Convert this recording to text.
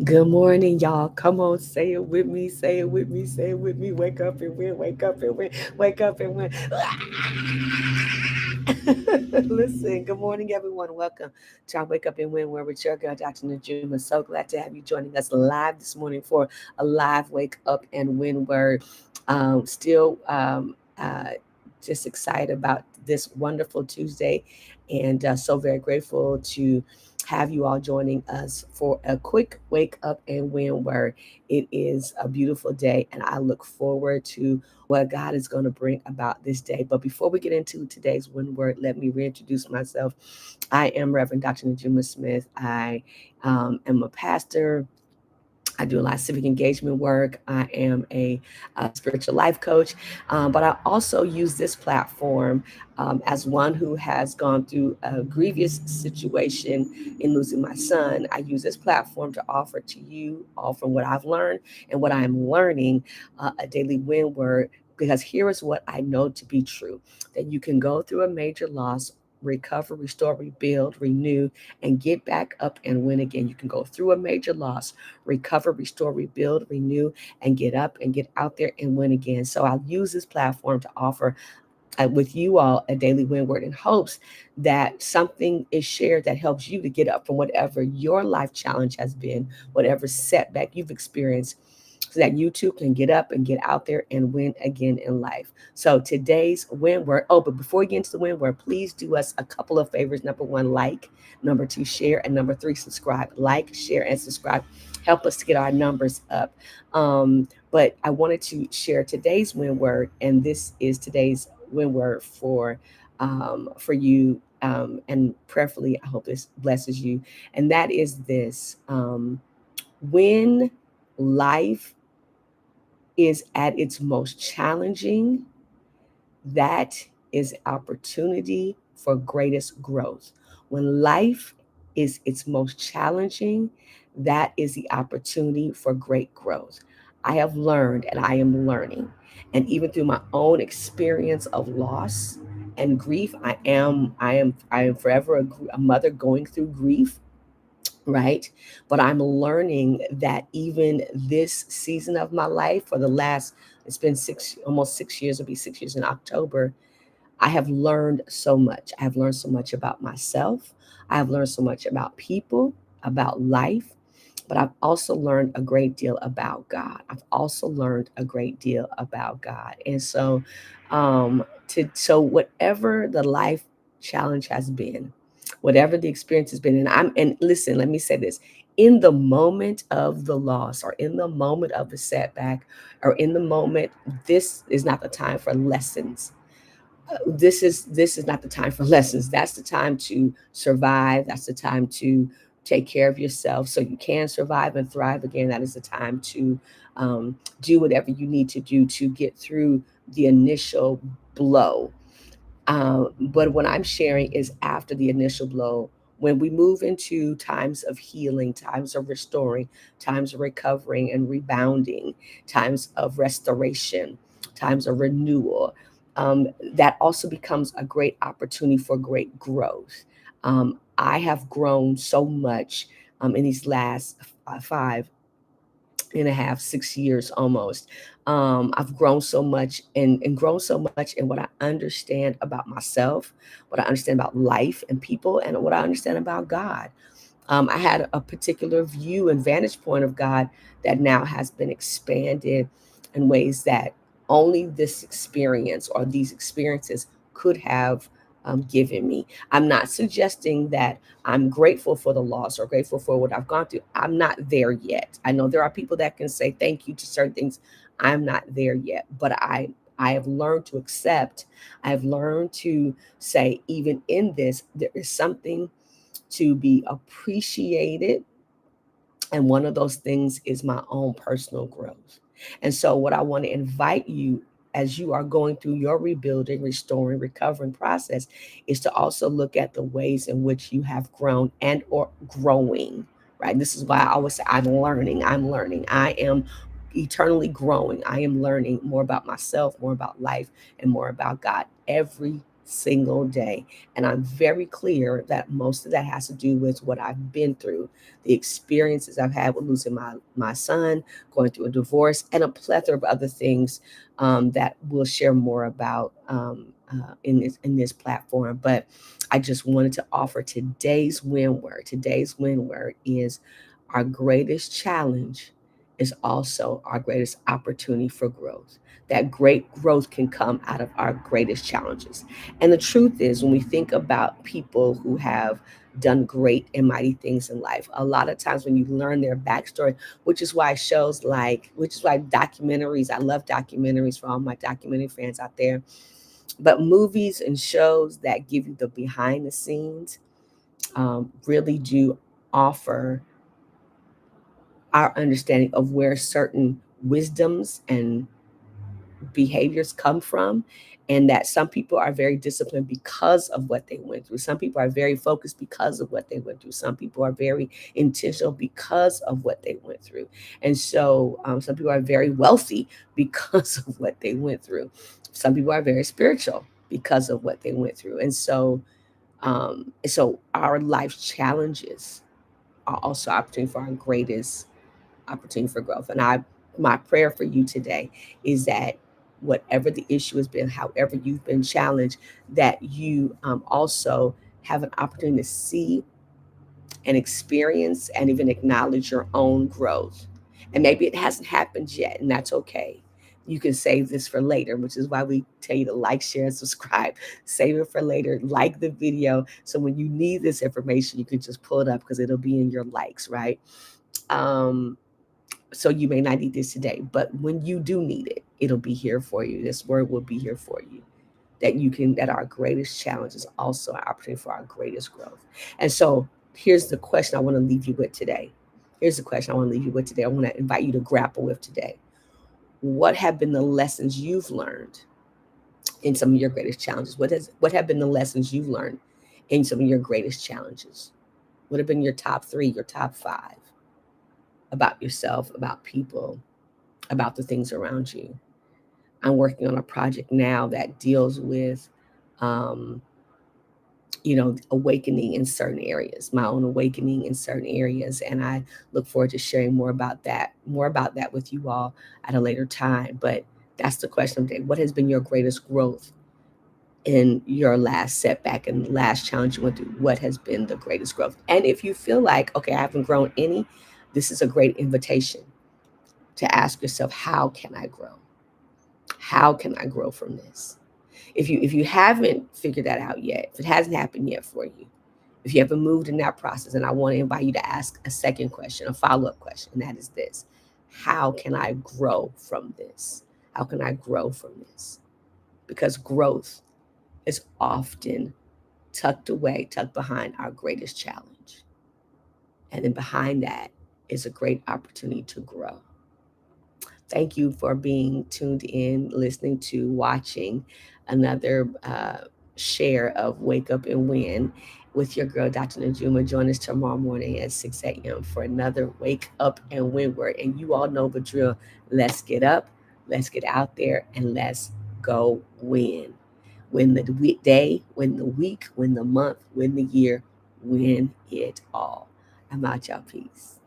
Good morning, y'all. Come on, say it with me. Say it with me. Say it with me. Wake up and win. Wake up and win. Wake up and win. Listen, good morning, everyone. Welcome to our Wake Up and Win, where with your girl, Dr. Najuma. So glad to have you joining us live this morning for a live Wake Up and Win word. Still just excited about this wonderful Tuesday, and so very grateful to have you all joining us for a quick Wake Up and Win word. It is a beautiful day, and I look forward to what God is going to bring about this day. But before we get into today's win word, let me reintroduce myself. I am Reverend Dr. Najuma Smith. I am a pastor. I do a lot of civic engagement work. I am a spiritual life coach, but I also use this platform as one who has gone through a grievous situation in losing my son. I use this platform to offer to you all from what I've learned and what I am learning a daily win word. Because here is what I know to be true, that you can go through a major loss, recover, restore, rebuild, renew, and get back up and win again. You can go through a major loss, recover, restore, rebuild, renew, and get up and get out there and win again. So I'll use this platform to offer with you all a daily win word in hopes that something is shared that helps you to get up from whatever your life challenge has been, whatever setback you've experienced, so that you too can get up and get out there and win again in life. So today's win word. Oh, but before we get into the win word, please do us a couple of favors. Number one, like. Number two, share. And number three, subscribe. Like, share, and subscribe. Help us to get our numbers up. But I wanted to share today's win word, and this is today's win word for you. And prayerfully, I hope this blesses you. And that is this: when life is at its most challenging, that is opportunity for greatest growth. When life is its most challenging, that is the opportunity for great growth. I have learned and I am learning. And even through my own experience of loss and grief, I am forever a mother going through grief, right? But I'm learning that even this season of my life, for the last, it's been almost 6 years, it'll be 6 years in October, I have learned so much. I have learned so much about myself. I have learned so much about people, about life, but I've also learned a great deal about God. I've also learned a great deal about God. And so, so whatever the life challenge has been, whatever the experience has been, and listen, let me say this: in the moment of the loss, or in the moment of the setback, or in the moment, this is not the time for lessons. This is not the time for lessons. That's the time to survive. That's the time to take care of yourself so you can survive and thrive again. That is the time to do whatever you need to do to get through the initial blow. But what I'm sharing is after the initial blow, when we move into times of healing, times of restoring, times of recovering and rebounding, times of restoration, times of renewal, that also becomes a great opportunity for great growth. I have grown so much in these last 5.5, 6 years almost. I've grown so much and grown so much in what I understand about myself, what I understand about life and people, and what I understand about God. I had a particular view and vantage point of God that now has been expanded in ways that only this experience or these experiences could have given me. I'm not suggesting that I'm grateful for the loss or grateful for what I've gone through. I'm not there yet. I know there are people that can say thank you to certain things. I'm not there yet, but I have learned to accept. I have learned to say, even in this, there is something to be appreciated. And one of those things is my own personal growth. And so, what I want to invite you as you are going through your rebuilding, restoring, recovering process is to also look at the ways in which you have grown and or growing. Right. This is why I always say I'm learning. I'm learning. I am eternally growing. I am learning more about myself, more about life, and more about God every single day. And I'm very clear that most of that has to do with what I've been through, the experiences I've had with losing my son, going through a divorce, and a plethora of other things that we'll share more about in this platform. But I just wanted to offer today's win word. Today's win word is our greatest challenge is also our greatest opportunity for growth. That great growth can come out of our greatest challenges. And the truth is, when we think about people who have done great and mighty things in life, a lot of times when you learn their backstory, which is why documentaries, I love documentaries for all my documentary fans out there, but movies and shows that give you the behind the scenes really do offer our understanding of where certain wisdoms and behaviors come from, and that some people are very disciplined because of what they went through. Some people are very focused because of what they went through. Some people are very intentional because of what they went through. And so some people are very wealthy because of what they went through. Some people are very spiritual because of what they went through. And so our life challenges are also opportunity for our greatest opportunity for growth. And my prayer for you today is that whatever the issue has been, however you've been challenged, that you also have an opportunity to see and experience and even acknowledge your own growth. And maybe it hasn't happened yet, and that's okay. You can save this for later, which is why we tell you to like, share, and subscribe. Save it for later. Like the video. So when you need this information, you can just pull it up because it'll be in your likes, right? Um, so you may not need this today, but when you do need it, it'll be here for you. This word will be here for you. That our greatest challenge is also an opportunity for our greatest growth. And so here's the question I want to leave you with today. Here's the question I want to leave you with today. I want to invite you to grapple with today. What have been the lessons you've learned in some of your greatest challenges? What have been the lessons you've learned in some of your greatest challenges? What have been your top 3, your top 5 about yourself, about people, about the things around you? I'm working on a project now that deals with, um, awakening in certain areas, my own awakening in certain areas. And I look forward to sharing more about that with you all at a later time. But that's the question of the day. What has been your greatest growth in your last setback and last challenge you went through? What has been the greatest growth? And if you feel like, okay, I haven't grown any, this is a great invitation to ask yourself, how can I grow? How can I grow from this? If you haven't figured that out yet, if it hasn't happened yet for you, if you haven't moved in that process, and I want to invite you to ask a second question, a follow-up question, and that is this: how can I grow from this? How can I grow from this? Because growth is often tucked behind our greatest challenge. And then behind that is a great opportunity to grow. Thank you for being tuned in, listening to, watching another share of Wake Up and Win with your girl, Dr. Najuma. Join us tomorrow morning at 6 a.m. for another Wake Up and Win word. And you all know the drill. Let's get up, let's get out there, and let's go win. Win the day, win the week, win the month, win the year, win it all. I'm out, y'all. Peace.